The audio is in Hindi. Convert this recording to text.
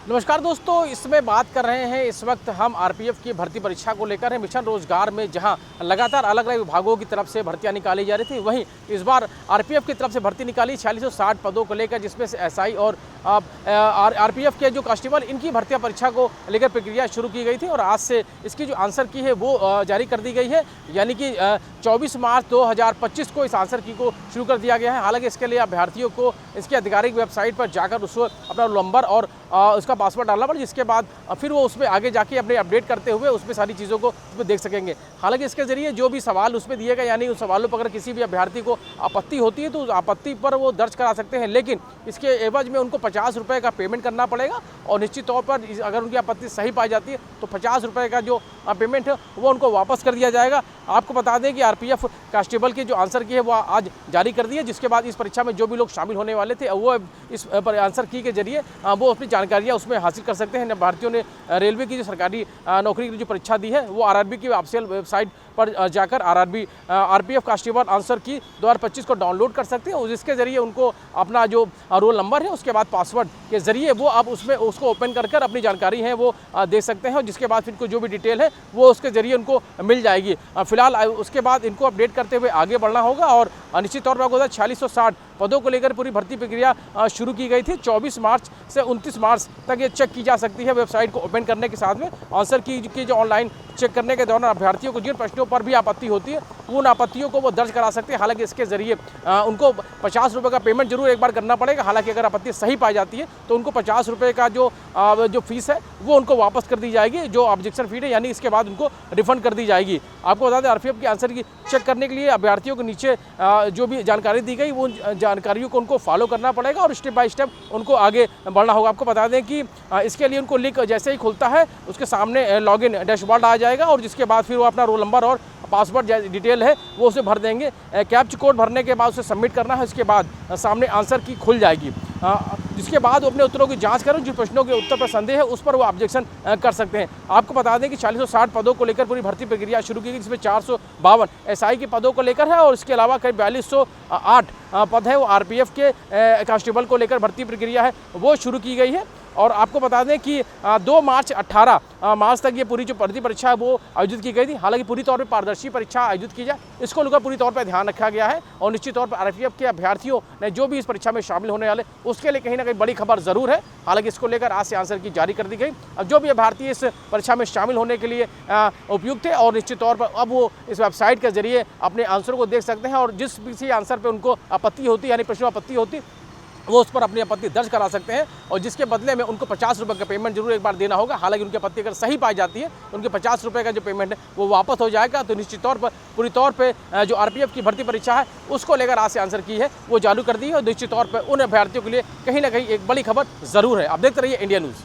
नमस्कार दोस्तों, इसमें बात कर रहे हैं। इस वक्त हम आरपीएफ की भर्ती परीक्षा को लेकर हैं। मिशन रोजगार में जहां लगातार अलग अलग विभागों की तरफ से भर्तियां निकाली जा रही थी, वहीं इस बार आरपीएफ की तरफ से भर्ती निकाली 4660 पदों को लेकर, जिसमें से एसआई और आरपीएफ के जो कांस्टेबल इनकी भर्ती परीक्षा को लेकर प्रक्रिया शुरू की गई थी और आज से इसकी जो आंसर की है वो जारी कर दी गई है। यानी कि 24 मार्च 2025 को इस आंसर की को शुरू कर दिया गया है। हालांकि इसके लिए अभ्यर्थियों को इसकी आधिकारिक वेबसाइट पर जाकर उस अपना रोल नंबर और उसका पासवर्ड डालना पड़ा, जिसके बाद फिर वो उसमें आगे जाके अपने अपडेट करते हुए उसमें सारी चीज़ों को उसमें देख सकेंगे। हालांकि इसके जरिए जो भी सवाल उसमें दिए गए, यानी उन सवालों पर अगर किसी भी अभ्यर्थी को आपत्ति होती है तो उस आपत्ति पर वो दर्ज करा सकते हैं, लेकिन इसके एवज में उनको 50 रुपये का पेमेंट करना पड़ेगा। और निश्चित तौर पर अगर उनकी आपत्ति सही पाई जाती है तो 50 रुपये का जो पेमेंट है वो उनको वापस कर दिया जाएगा। आपको बता दें कि आरपीएफ कांस्टेबल की जो आंसर की है वो आज जारी कर दी है, जिसके बाद इस परीक्षा में जो भी लोग शामिल होने वाले थे वो इस आंसर की के जरिए वो अपनी जानकारियाँ उसमें हासिल कर सकते हैं। भारतीयों ने रेलवे की जो सरकारी नौकरी की जो परीक्षा दी है वो आरआरबी की ऑफिशियल वेबसाइट पर जाकर आरपीएफ कांस्टेबल आंसर की 2025 को डाउनलोड कर सकते हैं और जिसके जरिए उनको अपना जो रोल नंबर है उसके बाद पासवर्ड के जरिए वो आप उसमें उसको ओपन कर कर अपनी जानकारी है वो दे सकते हैं और जिसके बाद फिर जो भी डिटेल है वो उसके जरिए उनको मिल जाएगी। फिलहाल उसके बाद इनको अपडेट करते हुए आगे बढ़ना होगा और निश्चित तौर पर 4660 पदों को लेकर पूरी भर्ती प्रक्रिया शुरू की गई थी। 24 मार्च से 29 मार्च तक ये चेक की जा सकती है वेबसाइट को ओपन करने के साथ में। आंसर की जो ऑनलाइन चेक करने के दौरान अभ्यर्थियों को जिन प्रश्नों पर भी आपत्ति होती है उन आपत्तियों को वो दर्ज करा सकते हैं। हालांकि इसके जरिए उनको 50 रुपये का पेमेंट जरूर एक बार करना पड़ेगा। हालांकि अगर आपत्ति सही पाई जाती है तो उनको 50 रुपये का जो फीस है वो उनको वापस कर दी जाएगी, जो ऑब्जेक्शन फी है, यानी इसके बाद उनको रिफंड कर दी जाएगी। आपको बता दें आरपीएफ की आंसर की चेक करने के लिए अभ्यर्थियों के नीचे जो भी जानकारी दी गई वो जानकारियों को उनको फॉलो करना पड़ेगा और स्टेप बाय स्टेप उनको आगे बढ़ना होगा। आपको बता दें कि इसके लिए उनको लिंक जैसे ही खुलता है उसके सामने लॉगिन डैशबोर्ड आ जाएगा और जिसके बाद फिर वो अपना रोल नंबर और पासवर्ड डिटेल है वो उसे भर देंगे। कैप्चा कोड भरने के बाद उसे सबमिट करना है, उसके बाद सामने आंसर की खुल जाएगी, जिसके बाद वो अपने उत्तरों की जांच करें। जिन प्रश्नों के उत्तर पर संदेह है उस पर वो ऑब्जेक्शन कर सकते हैं। आपको बता दें कि 4660 पदों को लेकर पूरी भर्ती प्रक्रिया शुरू की गई, जिसमें 452 एसआई के पदों को लेकर है और इसके अलावा करीब 4208 पद है वो आरपीएफ के कांस्टेबल को लेकर भर्ती प्रक्रिया है वो शुरू की गई है। और आपको बता दें कि 2 मार्च 18 मार्च तक ये पूरी जो भर्ती परीक्षा है वो आयोजित की गई थी। हालांकि पूरी तौर पर पारदर्शी परीक्षा आयोजित की जाए इसको लेकर पूरी तौर पर ध्यान रखा गया है और निश्चित तौर पर आरपीएफ के अभ्यर्थियों ने जो भी इस परीक्षा में शामिल होने वाले उसके लिए कहीं ना कहीं बड़ी खबर जरूर है। हालांकि इसको लेकर आज से आंसर की जारी कर दी गई। अब जो भी अभ्यर्थी इस परीक्षा में शामिल होने के लिए उपयुक्त है और निश्चित तौर पर अब वो इस वेबसाइट के जरिए अपने आंसर को देख सकते हैं और जिस किसी आंसर पर उनको आपत्ति होती है, यानी प्रश्न आपत्ति होती, वो उस पर अपनी आपत्ति दर्ज करा सकते हैं और जिसके बदले में उनको 50 रुपये का पेमेंट जरूर एक बार देना होगा। हालांकि उनकी आपत्ति अगर सही पाई जाती है तो उनके 50 रुपये का जो पेमेंट है वो वापस हो जाएगा। तो निश्चित तौर पर पूरी तौर पे जो आरपीएफ की भर्ती परीक्षा है उसको लेकर आज से आंसर की है वो चालू कर दी है और निश्चित तौर पर उन अभ्यर्थियों के लिए कहीं ना कहीं एक बड़ी खबर जरूर है। आप देखते रहिए इंडिया न्यूज़।